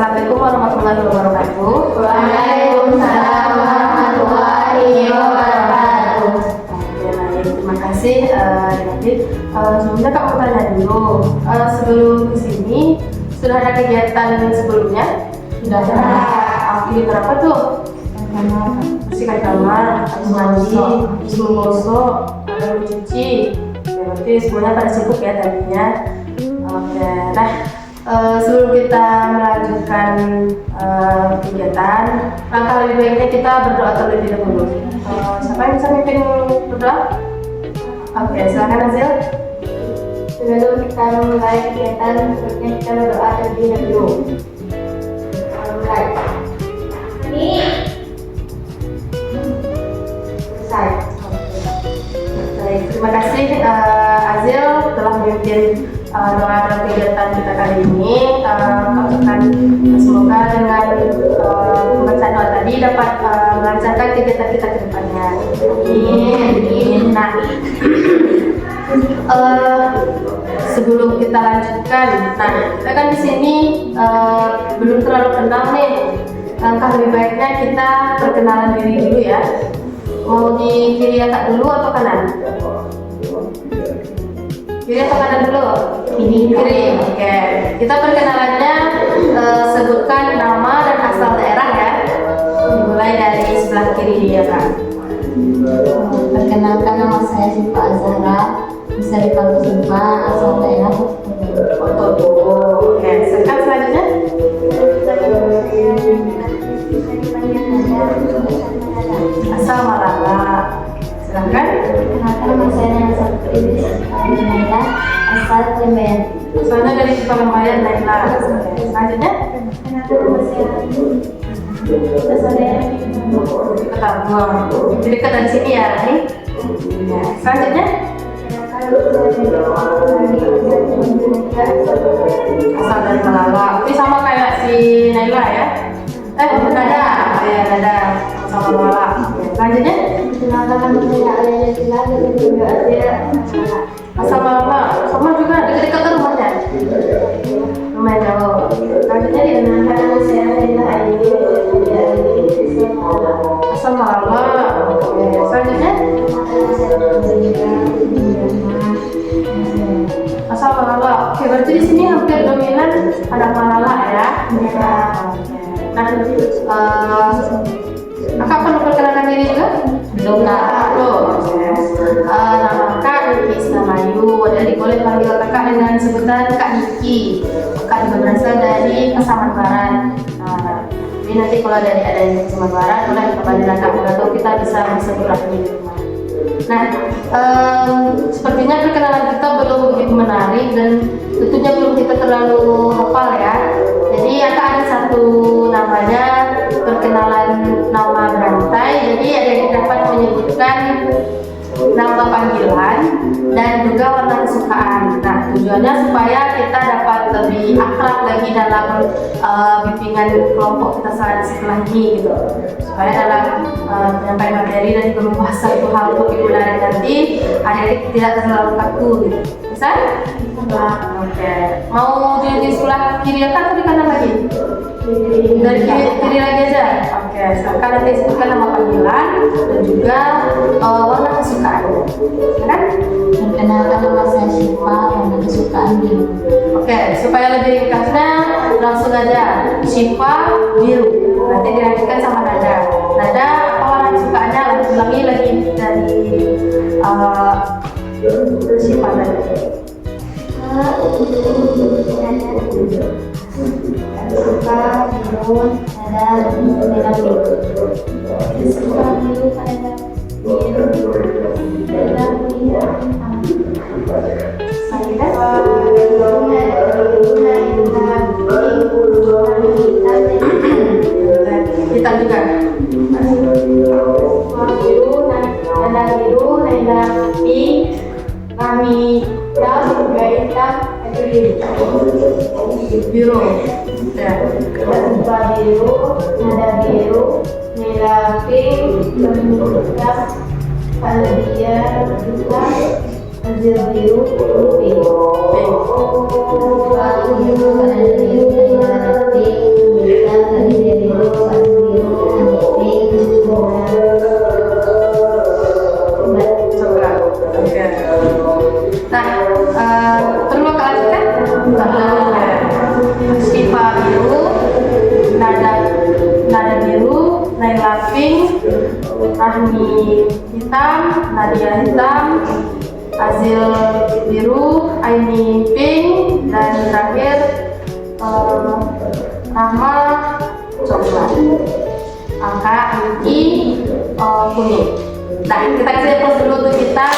Assalamualaikum warahmatullahi wabarakatuh. Waalaikumsalam warahmatullahi wabarakatuh. Baik, terima kasih David. Sebelumnya Kak mau tanya dulu, sebelum kesini sudah ada kegiatan sebelumnya? Sudah ada. Aktivitas berapa tuh? Bersihkan kamar, habis mandi, habis menggosok, ada mencuci. Berarti semuanya pada sibuk ya tadinya. Oke, nah sebelum kita melanjutkan kegiatan, langkah lebih baiknya kita berdoa terlebih dahulu. Siapa yang bisa mimpin berdoa? Oke, silakan Azil. Sebelum kita memulai kegiatan, sebaiknya kita berdoa terlebih dahulu. Mulai. Ini selesai. Baik, terima kasih Azil telah memimpin doa dalam kegiatan kita kali ini. Semoga dengan pembacaan doa tadi dapat melancarkan kegiatan kita ke depannya. Amin. Nah, sebelum kita lanjutkan, nah kita kan di sini belum terlalu kenal nih. Langkah lebih baiknya kita perkenalan diri dulu ya. Mau di kiri atas dulu atau kanan? Kiri atau kanan dulu? Kiri. Oke. Kita perkenalannya sebutkan nama dan asal daerah ya. Dimulai dari sebelah kiri ya Kak. Perkenalkan, nama saya Syifa Azhara, bisa dipanggil Syifa, asal daerah Oke. Selanjutnya. Asal Malala. Silakan. Perkenalkan, nama saya Nana Sabtu Idris Naila, asal Cemben. Soalnya dari Palembang Naila. Selanjutnya. Perkenalkan, nama saya asal daerah Ketangguang. Jadi dekat dari sini ya, nih. Ya. Selanjutnya. Asal dari Malala. Ini sama kayak si Naila ya. Nada. Ya, Nada. Sama Malala. Selanjutnya. Perkenalkan, nama saya Alia Sila, dari juga ada Asal Malala. Sama juga dekat-dekat rumahnya. Lumayan jauh. Selanjutnya perkenalkan, nama saya Naila Aini, asal Malala. Oke. Selanjutnya. Asal Malala. Oke, berarti di sini hampir dominan ada Malala ya. Nah, Kakak perlu perkenalkan diri juga? Belum, Kak. Nama Kak Niki Islamayu. Jadi boleh panggil Kakak dengan sebutan Kak Niki. Kakak juga berasal dari Pasaman Barat. Jadi nanti kalau dari ada yang Pasaman Barat, boleh kita panggil Kak atau kita bisa bersilaturahmi di rumah. Nah, sepertinya perkenalan kita belum begitu menarik dan tentunya belum kita terlalu hafal ya. Jadi akan ada satu namanya perkenalan nama berantai. Jadi ada yang dapat menyebutkan nama panggilan dan juga warna kesukaan. Nah, tujuannya supaya kita dapat lebih akrab lagi dalam bimbingan kelompok kita setelah ini gitu. Supaya dalam penyampaian materi dan juga membahas satu hal lebih menarik nanti, adik-adik tidak terlalu kaku gitu. Bisa? Oke. Mau di sebelah kiri atau di kanan lagi? Dari kiri lagi aja. Oke. Silakan nanti sebutkan nama panggilan dan juga warna kesukaan. Kan? Perkenalkan, nama saya Syifa, warna kesukaan biru. Oke, supaya lebih ringkasnya langsung aja Syifa biru. Nanti dilanjutkan sama Nada. Nada apa warna kesukaannya? Ulangi lagi dari Syifa tadi. Suka biru, ada merah biru. Suka biru, ada biru, merah biru. Hitam juga. Biru, ada biru, ada pink, kami hitam, juga hitam, itu Biru. Ya. Suka biru, ada biru, merah pink, hitam, ada dia juga, azil biru, pink. Suka biru, ada biru, merah pink, Ani hitam, Nadia hitam, Azil biru, Aini pink, dan terakhir Rahma coklat. Kak Niki kuning. Nah, kita kasih pause dulu untuk kita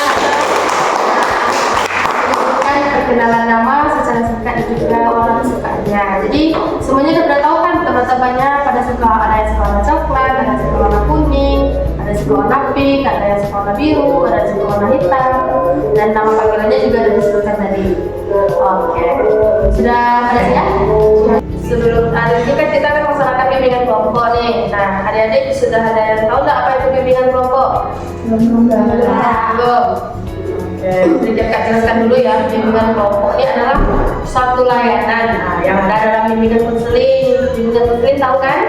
perkenalan nama secara singkat dan juga warna kesukaannya. Jadi semuanya udah tahu kan teman-temannya pada suka, ada yang suka warna coklat, ada yang suka warna kuning, ada yang suka warna pink, ada yang suka warna biru, ada yang suka warna hitam, dan nama panggilannya juga udah disebutkan tadi. Oke, sudah pada siap? Sebelum hari ini kan kita akan melaksanakan bimbingan kelompok nih. Nah, adik-adik sudah ada yang tahu nggak apa itu bimbingan kelompok? Belum. Oke, jadi Kak jelaskan dulu ya, bimbingan kelompok ini adalah suatu layanan yang ada dalam bimbingan konseling. Bimbingan konseling tahu kan?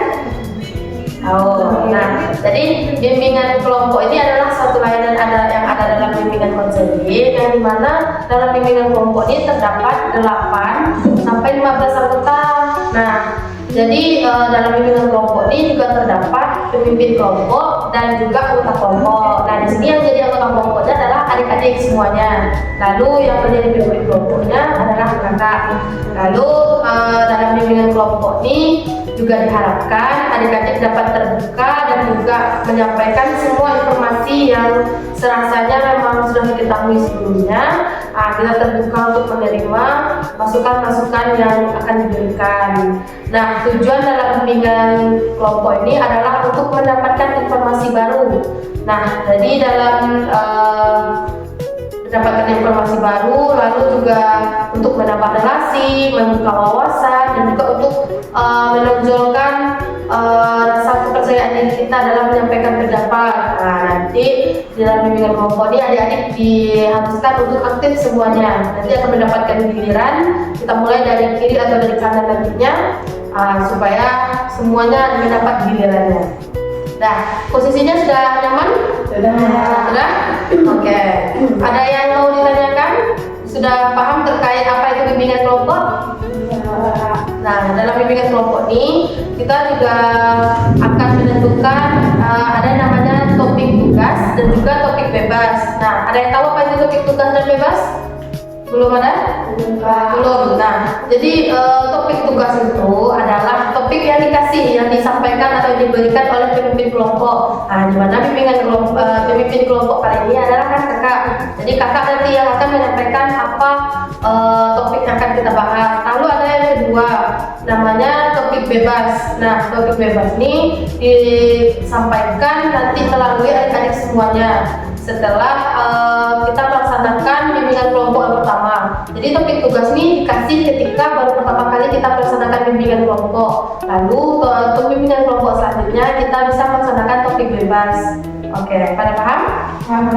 Tahu. Nah, jadi bimbingan kelompok ini adalah suatu layanan yang ada dalam bimbingan konseling, yang dimana dalam bimbingan kelompok ini terdapat 8 sampai 15 anggota. Nah, jadi dalam bimbingan kelompok ini juga terdapat pemimpin kelompok dan juga anggota kelompok. Nah, di sini yang jadi anggota kelompoknya adalah adik-adik semuanya. Lalu yang menjadi pemimpin kelompoknya adalah kakak. Lalu dalam bimbingan kelompok ini juga diharapkan adik-adik dapat terbuka dan juga menyampaikan semua informasi yang serasanya memang sudah diketahui sebelumnya. Kita terbuka untuk menerima masukan-masukan yang akan diberikan. Nah, tujuan dalam bimbingan kelompok ini adalah untuk mendapatkan informasi baru. Nah, jadi dalam mendapatkan informasi baru, lalu juga untuk menambah relasi, membuka wawasan, dan juga untuk menonjolkan rasa kepercayaan diri kita dalam menyampaikan pendapat. Nah, nanti di dalam bimbingan kelompok ini adik-adik diharuskan untuk aktif semuanya. Nanti akan mendapatkan giliran, kita mulai dari kiri atau dari kanan nantinya, supaya semuanya mendapat gilirannya. Nah, posisinya sudah nyaman? Sudah? Oke. Ada yang mau ditanyakan? Sudah paham terkait apa itu bimbingan kelompok? Nah, dalam bimbingan kelompok ini kita juga akan menentukan ada namanya topik tugas dan juga topik bebas. Nah, ada yang tahu apa itu topik tugas dan bebas? Belum ada? Belum. Nah, jadi topik tugas itu adalah topik yang disampaikan atau diberikan oleh pemimpin kelompok. Nah, di mana pemimpin kelompok kali ini adalah kan kakak. Jadi kakak nanti yang akan menyampaikan apa topik yang akan kita bahas. Lalu ada yang kedua, namanya topik bebas. Nah, topik bebas ini disampaikan nanti melalui adik-adik semuanya setelah kita melaksanakan bimbingan kelompok yang pertama. Jadi topik tugas ini dikasih ketika baru pertama kali kita melaksanakan bimbingan kelompok. Lalu untuk bimbingan kelompok selanjutnya kita bisa melaksanakan topik bebas. Oke, pada paham? Paham.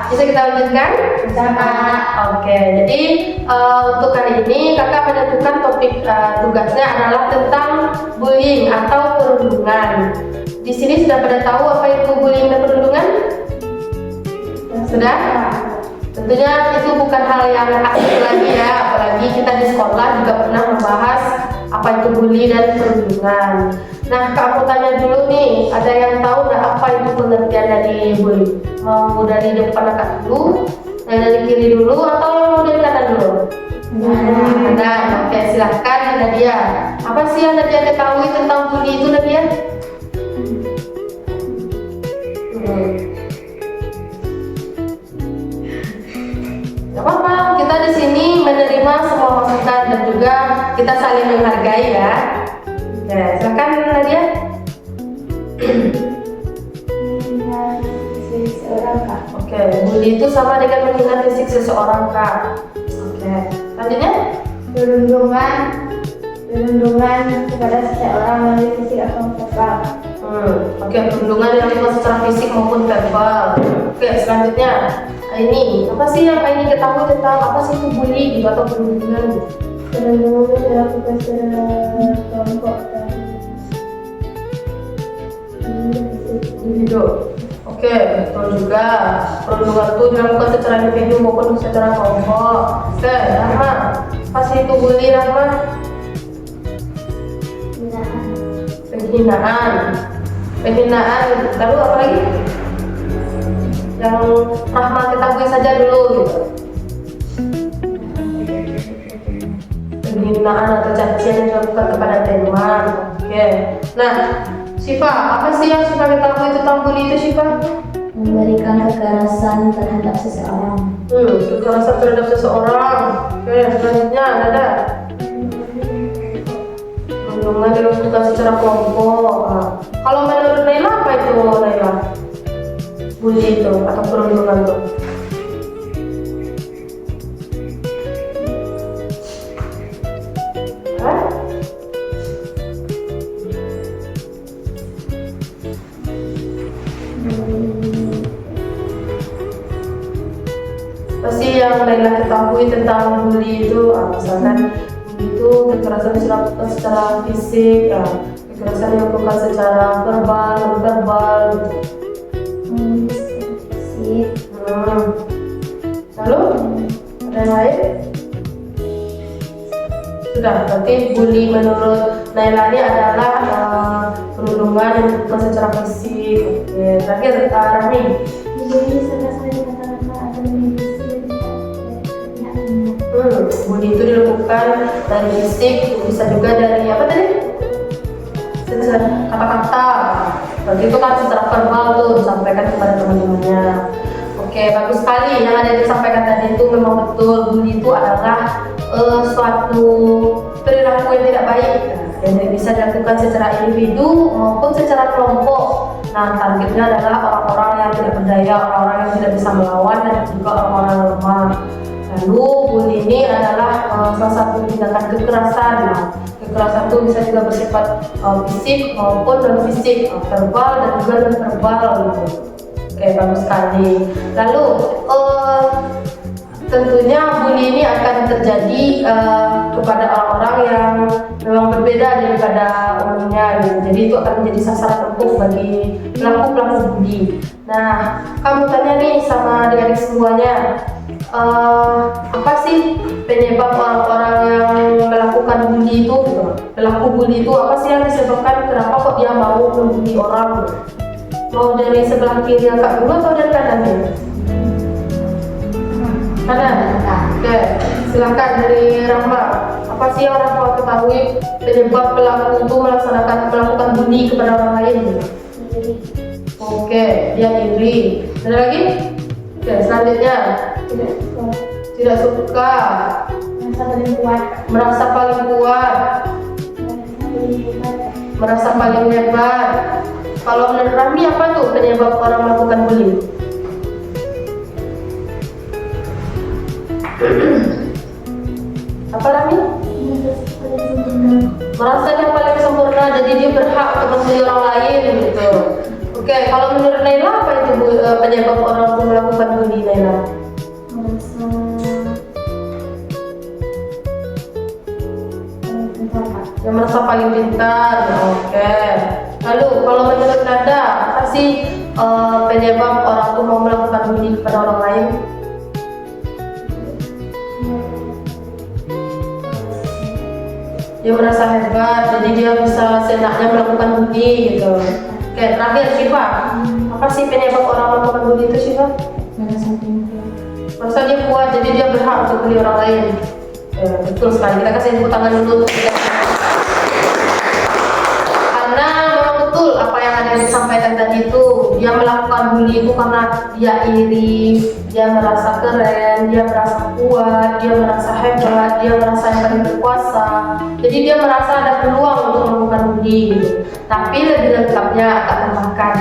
Bisa kita lanjutkan? Bisa. Oke, jadi untuk kali ini kakak menentukan topik tugasnya adalah tentang bullying atau perundungan. Di sini sudah pada tahu apa itu bullying dan perundungan? Sudah? Tentunya itu bukan hal yang asing lagi ya, apalagi kita di sekolah juga pernah membahas apa itu bully dan perundungan. Nah, kamu tanya dulu nih, ada yang tahu nggak apa itu pengertian dari bully? Mau dari depan kakak dulu, dari kiri dulu, atau mau dari kanan dulu? Kanan. Oke, silahkan Nadia. Apa sih yang Nadia ketahui tentang bully itu, Nadia? Gak apa-apa, kita di sini menerima semua masukan dan juga kita saling menghargai ya. Oke, silakan Nadia. Seseorang kak. Oke, bully itu sama dengan menghina fisik seseorang kak. Oke, selanjutnya Perundungan kepada seseorang melalui fisik atau verbal. Oke, perundungan yang dilakukan secara fisik maupun verbal. Oke, selanjutnya ini apa sih yang ini ketahui tentang apa sih itu bully gitu atau perundungan? Perundungan dilakukan secara kelompok dan individu. Oke, betul juga. Perundungan itu dilakukan secara individu maupun secara kelompok. Oke, Rahma, apa sih itu bully, Rahma? Penghinaan. Lalu apa lagi? yang Rahma ketahui saja dulu gitu. Penghinaan atau cacian yang dilakukan kepada teman. Oke. Nah, Syifa, apa sih yang Syifa ketahui tentang bully itu, Syifa? Memberikan kekerasan terhadap seseorang. Kekerasan terhadap seseorang. Oke, selanjutnya ada perundungan dilakukan secara kelompok. Nah, kalau menurut Naila apa itu Naila? Bully itu atau perundungan itu? Hah? Pasti yang Naila ketahui tentang bully itu, misalkan bully itu kekerasan dilakukan secara fisik, kekerasan dilakukan secara verbal, non-verbal gitu. Lalu ada yang lain? Sudah, berarti bully menurut Naila ini adalah perundungan yang dilakukan secara fisik. Oke, terakhir Rahmi. Bully itu dilakukan dari fisik, bisa juga dari apa tadi? Kata-kata. Berarti itu kan secara verbal tuh disampaikan kepada teman-temannya. Oke, bagus sekali. Yang ada disampaikan tadi itu memang betul. Bully itu adalah suatu perilaku yang tidak baik, yang bisa dilakukan secara individu maupun secara kelompok. Nah, targetnya adalah orang-orang yang tidak berdaya, orang-orang yang tidak bisa melawan, dan juga orang-orang lemah. Lalu bully ini adalah salah satu tindakan kekerasan. Nah, kekerasan itu bisa juga bersifat fisik maupun non fisik, verbal dan juga non verbal gitu. Oke, bagus sekali. Lalu tentunya bully ini akan terjadi kepada orang-orang yang memang berbeda daripada umumnya gitu. Jadi itu akan menjadi sasaran empuk bagi pelaku-pelaku bully. Nah, kamu tanya nih sama adik-adik semuanya, apa sih penyebab orang-orang yang melakukan bully itu gitu? Pelaku bully itu apa sih yang disebabkan kenapa kok dia mau membully orang gitu? Mau dari sebelah kiri kakak dulu atau dari kanannya? Kanan? Oke, silakan dari Rahma. Apa sih yang Rahma ketahui penyebab pelaku itu melakukan bully kepada orang lain gitu? Oke, dia iri. Ada lagi? Oke, selanjutnya tidak suka, merasa paling kuat, merasa paling hebat. Kalau menurut Rahmi apa tuh penyebab orang melakukan bully? Apa Rahmi? Merasa dia paling sempurna, jadi dia berhak untuk membuli orang lain gitu. Oke, kalau menurut Naila apa itu penyebab orang itu melakukan bully, Naila? Yang merasa paling pintar. Oke. Lalu kalau menurut Nanda, apa sih penyebab orang itu mau melakukan bully kepada orang lain? Dia merasa hebat, jadi dia bisa seenaknya melakukan bully gitu. Oke, terakhir Syifa, apa sih penyebab orang melakukan bully itu, Syifa? Merasa dia kuat, jadi dia berhak untuk bully orang lain. Betul sekali, kita kasih tepuk tangan dulu untuk kita. Karena memang betul apa yang ada disampaikan tadi itu, dia melakukan bully itu karena dia iri, dia merasa keren, dia merasa kuat, dia merasa hebat, dia merasa yang paling berkuasa. Jadi dia merasa ada peluang untuk melakukan bully gitu. Tapi lebih lengkapnya akan tambahkan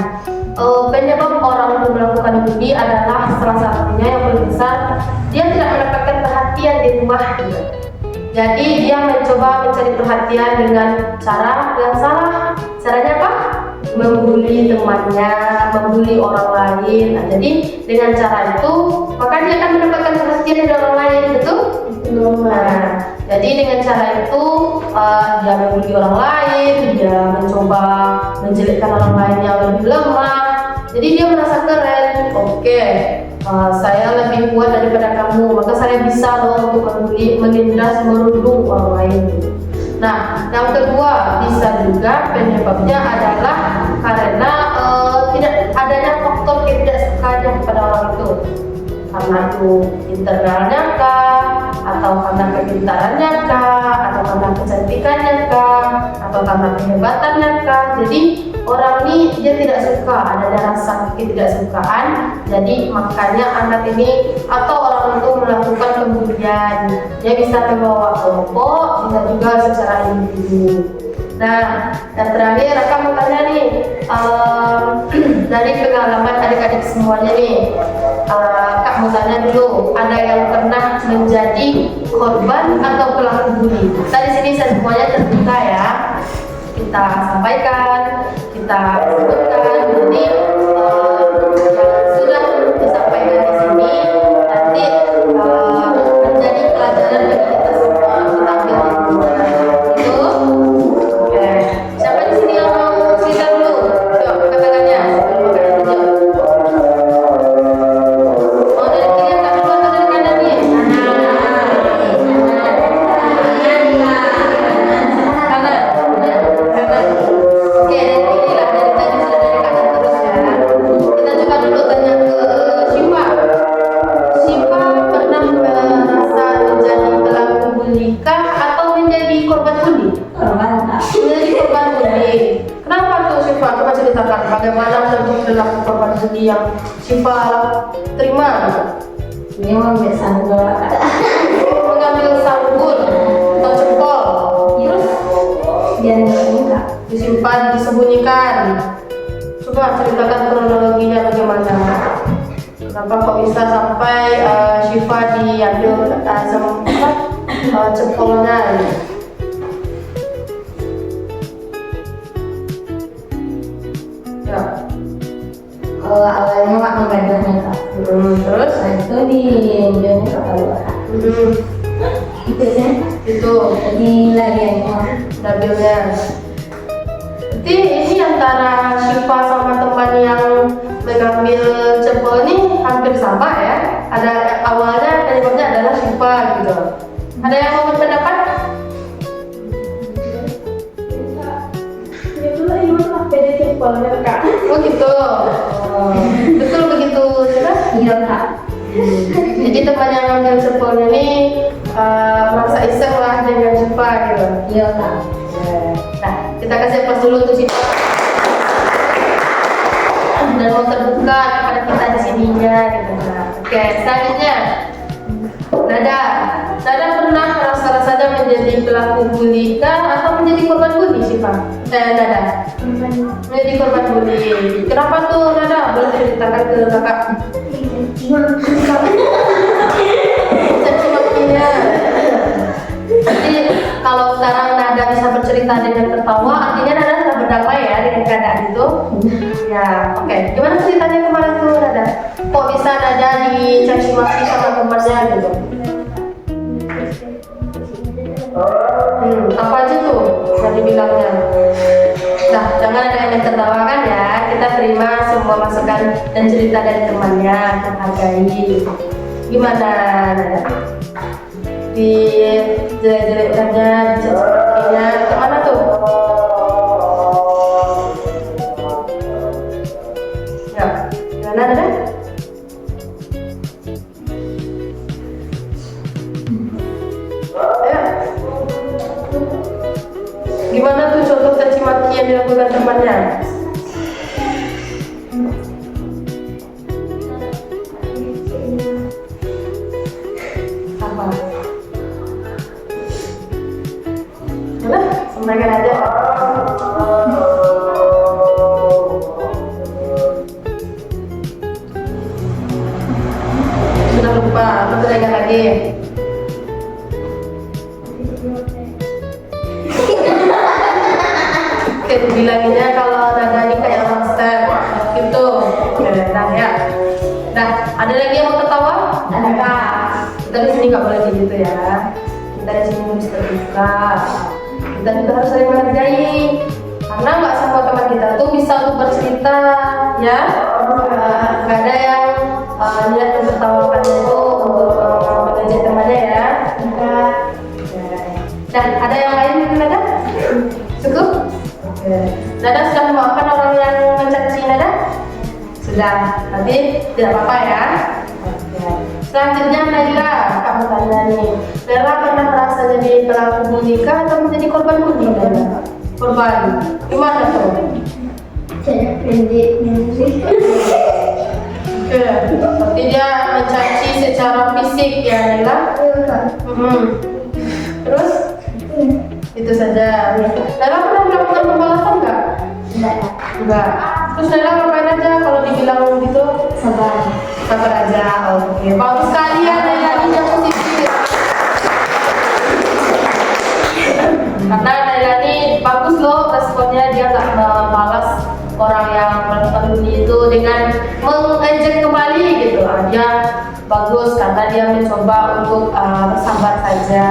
penyebab orang untuk melakukan bully adalah salah satunya yang paling besar, dia tidak mendapatkan perhatian di rumah gitu. Jadi dia mencoba mencari perhatian dengan cara yang salah. Caranya apa? Membuli temannya, membuli orang lain. Nah, jadi dengan cara itu maka dia akan mendapatkan perhatian dari orang lain, betul? Nah, jadi dengan cara itu dia membuli orang lain, dia mencoba menjelekkan orang lain yang lebih lemah. Jadi dia merasa keren. Oke, saya lebih kuat daripada kamu, maka saya bisa loh untuk menindas, merundung orang lain. Nah, yang kedua bisa juga penyebabnya adalah karena tidak adanya faktor ketidaksukanya kepada orang itu? Karena itu internalnya kah, atau karena kepintarannya kah, atau karena kecantikannya kah, atau karena kehebatannya kah? Jadi orang ini dia tidak suka, ada rasa ketidaksukaan. Jadi makanya anak ini atau orang itu melakukan pembulian. Dia bisa membawa kelompok, bisa juga secara individu. Nah, dan terakhir Raka mau tanya nih, dari pengalaman adik-adik semuanya nih, Kak mau tanya dulu, ada yang pernah menjadi korban atau pelaku bully? Tadi sini saya semuanya terbuka ya, kita sampaikan, kita sebutkan. Jadi yang sudah disampaikan di sini nanti menjadi pelajaran bagi kita semua. Kita ambil itu. Oke, siapa di sini yang mau cerita dulu? Yuk, angkat tangannya sebelum makan itu. Mau dari kiri angkat dulu atau dari kanan nih? Kanan. Oke, dari kiri lah, dari tadi sudah dari kanan terus ya. Kita coba dulu tanya ke Syifa. Syifa pernah merasa menjadi pelaku bully kah atau menjadi korban bully? Menjadi korban bully. Kenapa tuh Syifa? Coba ceritakan bagaimana bentuk perilaku korban bully yang Syifa terima. Ini mau biasa Mengambil sanggul atau jempol, terus biar enggak. disimpan, disembunyikan. Coba ceritakan kronologinya bagaimana. Kenapa kok bisa sampai Syifa diambil jempolnya? Ya. Awalnya mak menggaduhnya Kak. Terus? Nah itu diambilnya ke keluar. Itu kan. Itu Jadi lagiannya. ngambilnya. Jadi ini antara Syifa sama teman yang mengambil jempol ini hampir sama ya. Ada awalnya penyebabnya adalah Syifa gitu. Ada yang mau berpendapat? Oh gitu. Betul begitu, Syifa? Iya Kak. Jadi teman yang ngambil jempolnya ini merasa iseng lah dengan Syifa gitu. Iya Kak. Nah, kita kasih aplaus dulu untuk Syifa. Dan mau terbuka kepada kita di sininya gitu. Nah, oke, selanjutnya Nada pernah rasa-rasanya menjadi pelaku bully kah atau menjadi korban bully Syifa? Nada menjadi korban bully. Kenapa tuh Nada? Boleh ceritakan ke kakak? Caci makinya. Jadi kalau sekarang Nada bisa bercerita dengan tertawa, artinya Nada sudah berdamai ya dengan keadaan itu. Ya, oke. Gimana ceritanya kemarin tuh Nada? Kok bisa Nada dicaci maki sama temannya gitu? Apa aja tuh yang dibilangnya? Nah, jangan ada yang tertawakan ya. Kita terima semua masukan dan cerita dari temannya, kita hargai. Gimana Nada? Di jelek-jelekkannya, dicaci-makinya, kemana tuh? Ya, gimana Nada? Ya. Gimana tuh contoh caci maki yang dilakukan temannya? Apa? Udah, sampaikan aja. Sudah lupa, atau sudah ingat lagi? Oke, dibilanginnya kalau Nada ini kayak monster gitu. Oke, nah ya. Nah, ada lagi yang mau ketawa? Ada Kak. Kita di sini nggak boleh kayak gitu ya. Kita di sini harus terbuka. Kita juga harus saling menghargai. Karena nggak semua teman kita tuh bisa untuk bercerita, ya. Nggak ada yang niat mentertawakan itu untuk mengejek temannya ya. Nah, ada yang lain mungkin ada? Cukup? Oke. Nada sudah memaafkan orang yang mencaci Nada? Sudah. Sudah, berarti tidak apa-apa ya. Oke. Selanjutnya Naila, kamu tanya nih, Naila pernah merasa jadi pelaku bully kah atau menjadi korban bully? Naila? Korban, gimana tuh? Saya pendek. Oke, berarti dia mencaci secara fisik ya Naila? Terus? Itu saja. Naila pernah melakukan pembalasan nggak? Enggak. Terus Naila ngapain aja kalau dibilang gitu? Sabar aja. Oke, bagus sekali ya Naila ini yang positif. Karena Naila ini bagus loh responnya, dia nggak membalas orang yang melakukan bully itu dengan mengejek kembali gitu. Dia bagus karena dia mencoba untuk bersabar saja.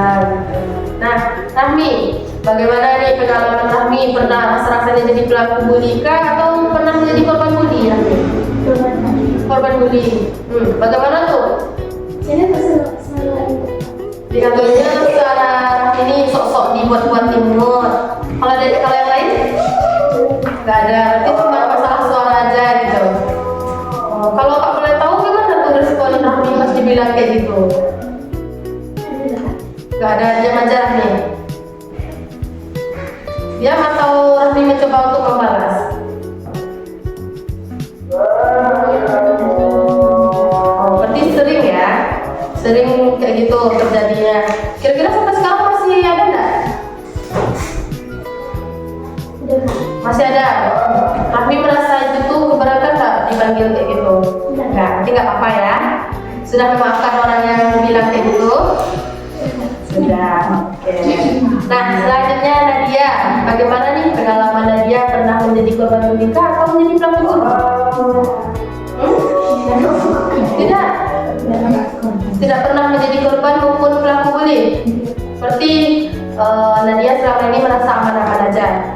Nah, Rahmi, bagaimana nih pengalaman Rahmi? Pernah rasanya jadi pelaku bully kah atau pernah menjadi korban bully Rahmi? Korban bully. Bagaimana tuh? Di kantornya secara ini sok-sok dibuat-buat imut. Kalau yang lain? Gak ada. Berarti cuma masalah suara aja gitu. Kalau Kak boleh tahu gimana tuh respon Rahmi pas dibilang kayak gitu? Gak ada, diam aja Rahmi. Diam atau Rahmi mencoba untuk membalas? Oh, berarti sering ya? Sering kayak gitu terjadinya. Kira-kira sampai sekarang masih ada nggak? Masih ada. Rahmi merasa itu tuh keberatan nggak dipanggil kayak gitu? Nggak, nanti nggak apa-apa ya. Sudah memaafkan orang yang bilang kayak gitu? Sudah. Oke. Nah, selanjutnya Nadia, bagaimana nih pengalaman Nadia pernah menjadi korban bully kah atau menjadi pelaku bully? Tidak. Tidak pernah menjadi korban maupun pelaku bully. Berarti Nadia selama ini merasa aman-aman aja.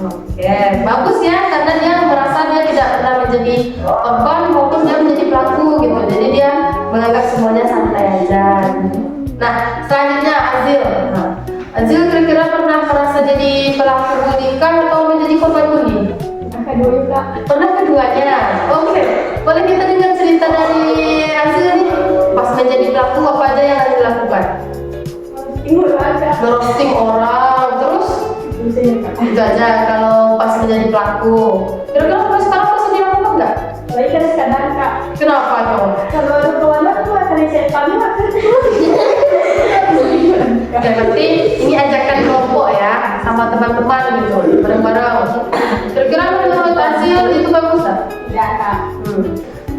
Oke, bagus ya, karena dia merasa dia tidak pernah menjadi korban maupun dia menjadi pelaku gitu. Jadi dia menganggap semuanya santai aja. Nah, selanjutnya Azil. Azil kira-kira pernah merasa jadi pelaku bully kah atau menjadi korban bully? Pernah keduanya. Oke, boleh kita dengar cerita dari Azil nih. Pas menjadi pelaku apa aja yang Azil lakukan? Merosting orang, terus itu aja kalau pas menjadi pelaku. Kira-kira sampai sekarang masih dilakukan nggak? Kenapa dong? Oke, berarti ini ajakan kelompok ya, sama teman-teman gitu, bareng-bareng. Kira-kira menurut Azil itu bagus tak?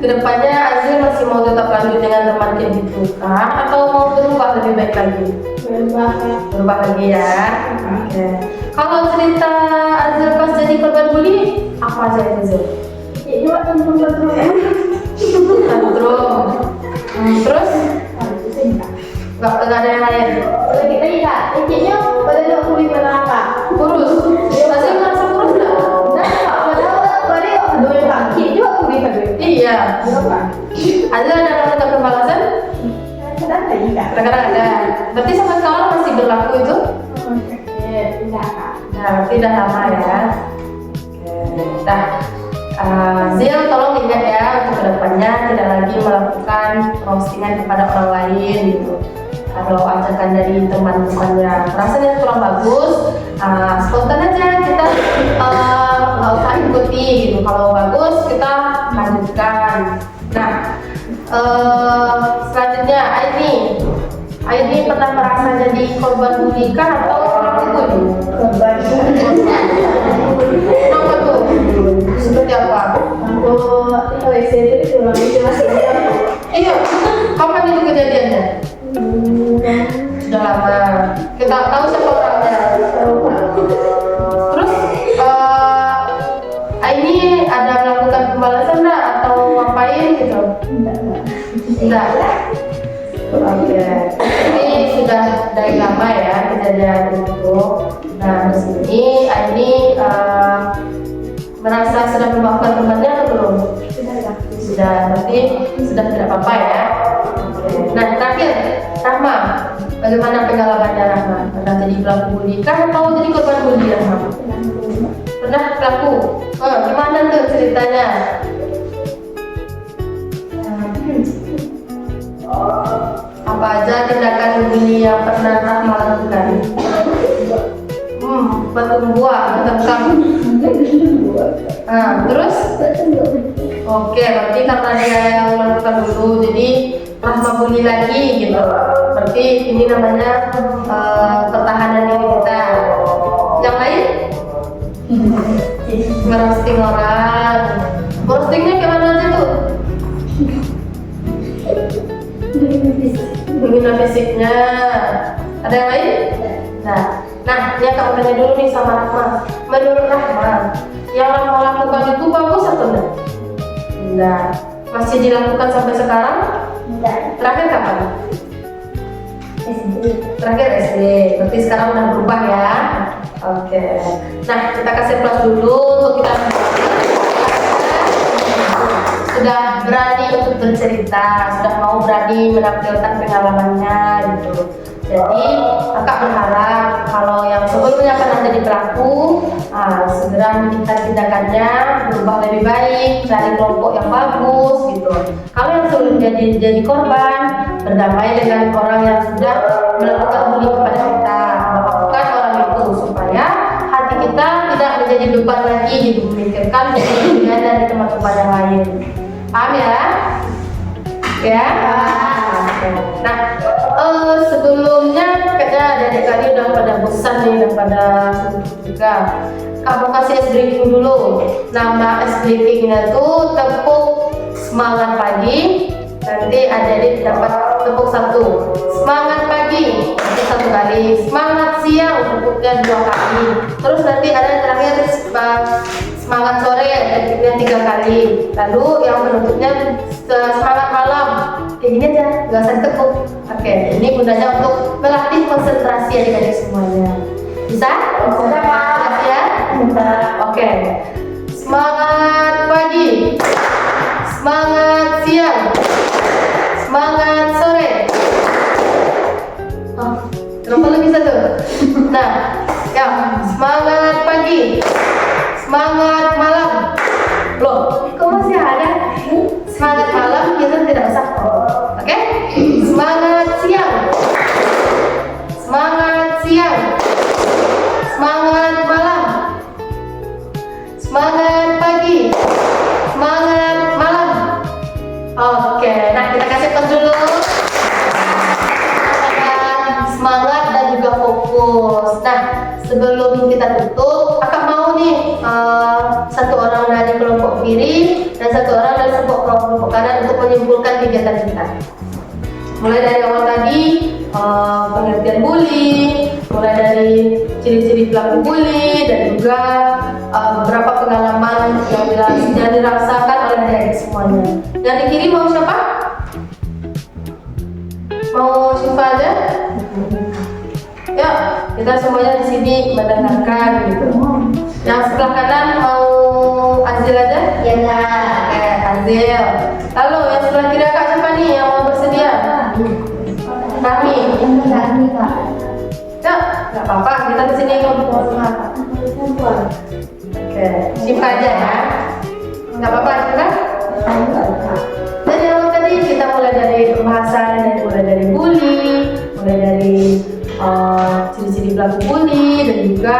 Kedepannya Azil masih mau tetap lanjut dengan teman kayak gitu kah? Atau mau berubah lebih baik lagi? Berubah lagi ya. Oke. Kalau cerita Azil pas jadi korban bully, apa aja itu Azil? Tantrum. Terus? Gak ada yang lain. Kurus. Azil merasa kurus nggak? Iya. Azil ada melakukan pembalasan? Kadang-kadang ada. Berarti sampai sekarang masih berlaku itu? Nah, tidak lama ya. Oke. Nah, Zil tolong ingat ya untuk kedepannya tidak lagi melakukan roastingan kepada orang lain gitu. Kalau ajakan dari teman-temannya rasanya kurang bagus, spontan aja kita nggak usah ikuti gitu. Kalau bagus kita lanjutkan. Nah, selanjutnya Aini pernah merasa jadi korban bully kah atau pelaku bully? Kenapa tuh? Seperti apa? Iya, kapan itu kejadiannya? Sudah lama. Kita tahu siapa orangnya. Terus Aini ada melakukan pembalasan nggak atau ngapain gitu? Tidak. Oke, ini sudah dari lama ya kejadian itu. Nah, di sini Aini merasa sudah memaafkan temannya atau belum? Sudah, berarti sudah tidak apa-apa ya. Nah, terakhir, Rahma, bagaimana pengalamannya Rahma? Pernah jadi pelaku bully kah atau jadi korban bully Rahma? Pernah pelaku. Gimana tuh ceritanya? Apa aja tindakan bully yang pernah Rahma lakukan? Batu buah, tentang. Terus? Oke, berarti karena dia yang melakukan dulu, jadi Rahma bully lagi gitu. Berarti ini namanya pertahanan diri kita. Yang lain? Merosting orang. Merostingnya gimana aja tuh? Menghina fisiknya. Ada yang lain? Nah, ini akan tanya dulu nih sama Rahma. Menurut Rahma, yang Rahma lakukan itu bagus atau enggak? Enggak. Masih dilakukan sampai sekarang? Enggak. Terakhir kapan? SD. Terakhir SD. Berarti sekarang udah berubah ya. Oke. Nah, kita kasih plus dulu untuk kita sudah berani untuk bercerita, sudah mau berani menampilkan pengalamannya gitu. Jadi kakak berharap kalau yang sebelumnya pernah jadi pelaku, segera kita tindakannya berubah lebih baik, cari kelompok yang bagus gitu. Kalau yang sebelumnya jadi korban, berdamai dengan orang yang sudah melakukan bully kepada kita, memaafkan orang itu supaya hati kita tidak menjadi beban lagi memikirkan kepentingan dari teman-teman yang lain. Paham ya? Ya. Nah, sebelumnya kayaknya adik-adik udah pada bosan nih, udah pada juga. Kamu kasih ice breaking dulu. Nama ice breakingnya tuh tepuk semangat pagi. Nanti adik-adik dapat tepuk 1. Semangat pagi, tepuk 1 kali. Semangat siang, tepuknya 2 kali. Terus nanti ada yang terakhir semangat sore, tepuknya 3 kali. Lalu yang penutupnya semangat malam. Kayak gini aja, gak usah tepuk. Oke, ini gunanya untuk melatih konsentrasi adik-adik semuanya. Bisa? Bisa, ya? Oke. Semangat pagi. Semangat siang. Semangat sore. Kenapa lu bisa tuh? Nah, ya, semangat pagi. Semangat malam. Loh, kok masih ada? Semangat malam kita tidak usah. Oke? Semangat siang. Semangat siang. Semangat malam. Semangat pagi. Semangat malam. Oke, nah kita kasih tos dulu. Semangat dan juga fokus. Nah, sebelum kita tutup, kakak mau nih satu orang dari kelompok kiri dan satu orang dari kelompok kanan untuk menyimpulkan kegiatan kita. Mulai dari awal tadi, pengertian bully, mulai dari ciri-ciri pelaku bully, dan juga beberapa pengalaman yang dirasakan oleh adik-adik semuanya. Yang di kiri mau siapa? Mau Syifa aja? Ya, kita semuanya di sini mendengarkan gitu. Yang sebelah kanan mau Azil aja? Ya. Oke, Azil. Lalu yang sebelah kiri kak siapa nih yang mau bersedia? Kami. Kami, Kak. Ya, nggak apa-apa. Kita di sini ngobrol sama kak. Oke, Syifa aja ya. Nggak apa-apa, Syifa? Dan yang tadi kita mulai dari pembahasan, mulai dari bully, mulai dari ciri-ciri pelaku bully, dan juga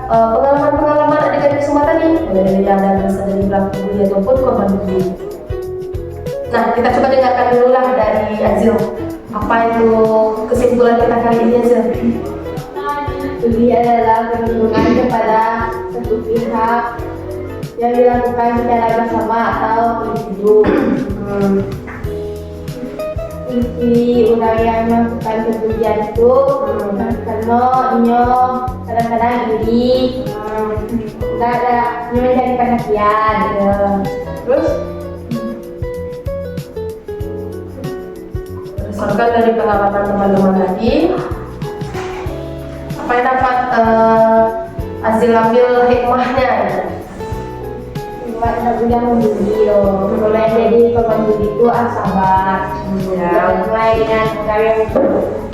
pengalaman-pengalaman adik-adik semua tadi, mulai dari yang berasal dari pelaku bully ataupun korban bully. Nah, kita coba dengarkan dulu lah dari Azil. Apa itu kesimpulan kita kali ini, Azil? Bully adalah perlindungan kepada satu pihak yang dilakukan secara bersama atau individu. Inti orang yang melakukan kebulian itu karena inyo kadang-kadang iri, nggak ada mencari perhatian. Terus? Berdasarkan dari pengalaman teman-teman tadi, apa yang dapat Azil ambil hikmahnya? Buat udah membuli mulai jadi pembuli itu sabar. Ya. Mulai dengan karya.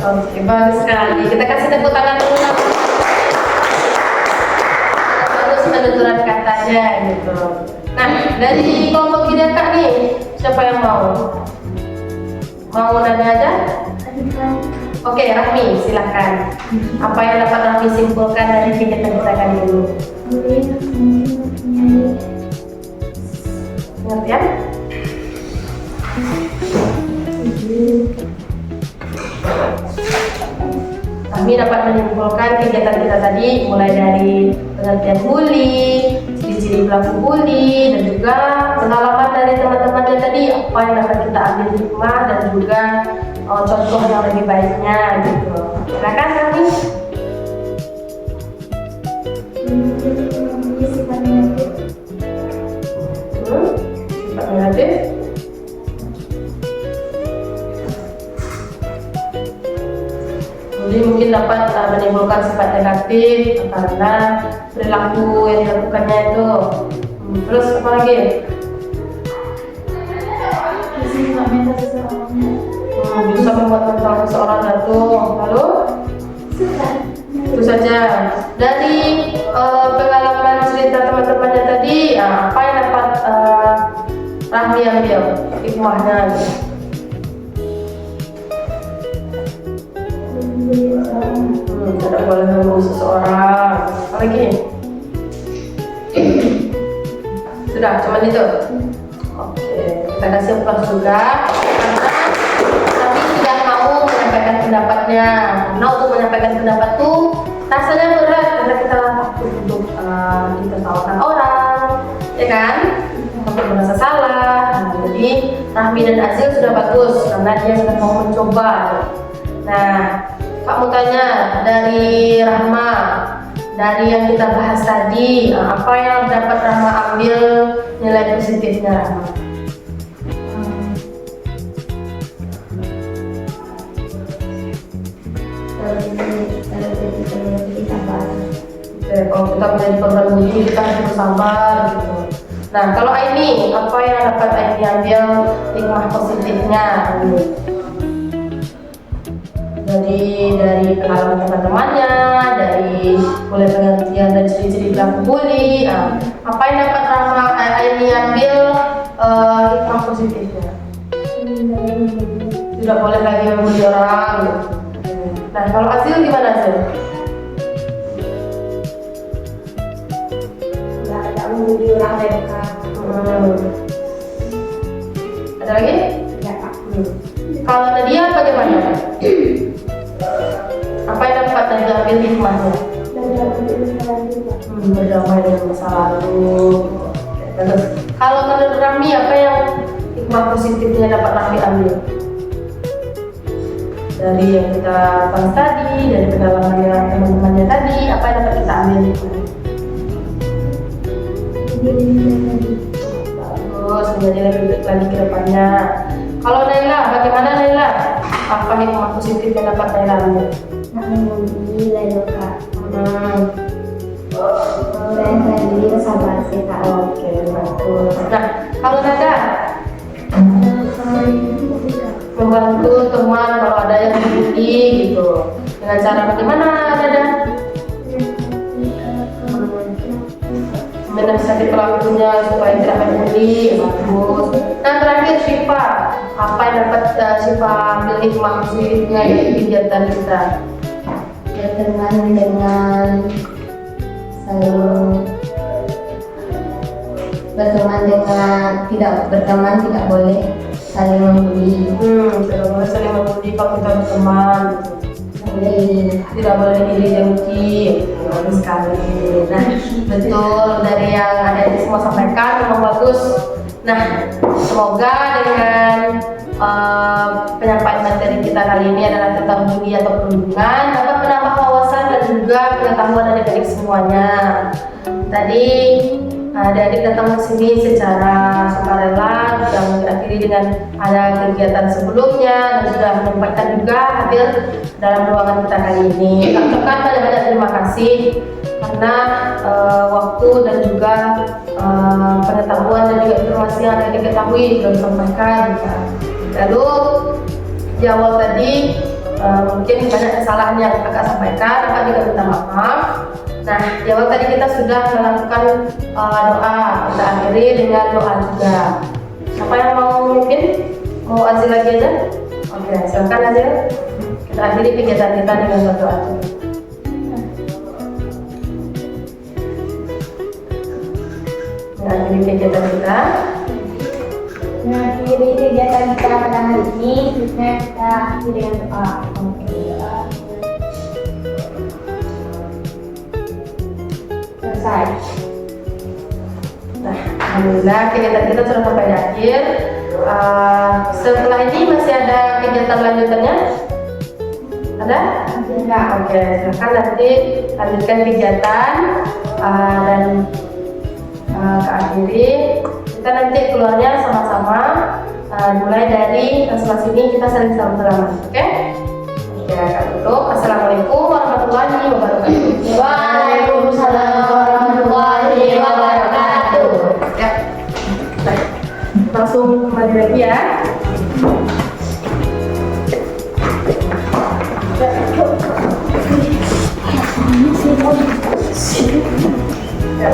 Oke, bagus sekali. Kita kasih tepuk tangan dulu. Bagus penuturan katanya gitu. Nah, dari kelompok kita kak nih, siapa yang mau? Mau nanya aja? Oke, Rahmi, silakan. Apa yang dapat Rahmi simpulkan dari kegiatan kita kali ini? Pengertian? Kami dapat menyimpulkan kegiatan kita tadi mulai dari pengertian bully, ciri-ciri pelaku bully, dan juga pengalaman dari teman-temannya tadi apa yang dapat kita ambil hikmah dan juga contoh yang lebih baiknya gitu. Silakan kami. Sifat negatif. Sifat negatif. Jadi mungkin dapat menimbulkan sifat negatif karena perilaku yang dilakukannya itu. Terus apa lagi? Sifat mental seseorang. Bisa membuat mental seseorang jatuh. Lalu itu saja. Dari pengalaman cerita teman-temannya tadi, apa yang dapat Rahmi ambil hikmahnya? Tidak boleh mengganggu seseorang. Apa lagi? Sudah, cuma itu. Oke, kita kasih plus juga karena kami tidak mau menyampaikan pendapatnya. Karena untuk menyampaikan pendapat tuh rasanya berat karena kita takut untuk ditertawakan orang, ya kan? Takut merasa salah. Nah, jadi Rahmi dan Azil sudah bagus karena dia sudah mau mencoba. Nah, Kak mau tanya dari Rahma, dari yang kita bahas tadi, apa yang dapat Rahma ambil nilai positifnya Rahma? Kalau kita menjadi korban bully, kita harus bersabar gitu. Nah, kalau Aini, apa yang dapat Aini ambil hikmah positifnya? Dari pengalaman teman-temannya, dari mulai pengertian dan ciri-ciri pelaku bully, apa yang dapat Rahma Aini ambil hikmah positifnya? Tidak boleh lagi membuli orang gitu. Nah, kalau Azil gimana Azil? Tidak membuli orang dekat. Ada lagi? Ya, Pak. Kalau Nadia bagaimana? Apa yang dapat Nadia ambil hikmahnya? Berdamai dengan masa lalu. Terus, kalau menurut Rahmi, apa yang hikmah positifnya dapat Rahmi ambil? Dari yang kita bahas tadi, dari pengalamannya teman-temannya tadi, apa yang dapat kita ambil hikmahnya? Bagus, menjadi lebih baik lagi ke depannya. Kalau Naila, bagaimana Naila? Apa hikmah positif yang dapat Naila ambil? Nak membuli lalu Kak. Dan tadi sabar sih Kak. Oke, bagus. Nah, kalau Nada? Membantu teman kalau ada yang dibully gitu. Dengan cara bagaimana Nada? Menasihati pelakunya supaya tidak membuli. Bagus. Nah, terakhir Syifa, apa yang dapat Syifa ambil hikmah positifnya dari kegiatan kita? Berteman dengan selalu tidak boleh saling membuli. Tidak boleh saling membuli kalau kita berteman. Tidak boleh diri dengki. Bagus sekali. Nah, betul dari yang ada di semua sampaikan memang bagus. Nah, semoga dengan penyampaian materi kita kali ini adalah tentang bully atau perundungan dapat menambah wawasan dan juga pengetahuan adik-adik semuanya. Tadi adik-adik datang ke sini secara sukarela yang diakhiri dengan ada kegiatan sebelumnya dan sudah menyampaikan juga hadir dalam ruangan kita kali ini. Kami ucapkan banyak-banyak terima kasih karena waktu dan juga pengetahuan dan juga informasi yang ada diketahui sudah disampaikan. Lalu di awal tadi mungkin banyak kesalahan yang kakak sampaikan, kakak juga minta maaf. Nah, di awal tadi kita sudah melakukan doa, kita akhiri dengan doa juga. Siapa yang mau memimpin? Mau Azil lagi aja? Oke, silakan Azil. Kita akhiri kegiatan kita dengan berdoa. Mengakhiri kegiatan kita. Mengakhiri kegiatan kita pada hari ini, selanjutnya kita akhiri dengan doa. Selesai. Nah, alhamdulillah kegiatan kita sudah sampai di akhir. Setelah ini masih ada kegiatan lanjutannya? Ada? Enggak. Oke, silakan nanti lanjutkan kegiatan dan akhiri. Kita nanti keluarnya sama-sama. Mulai dari kelas ini kita saling salam-salaman. Oke? Oke, akan tutup. Assalamualaikum warahmatullahi wabarakatuh. Waalaikumsalam warahmatullahi wabarakatuh. Ya. Baik. Langsung kembali lagi ya. Ya.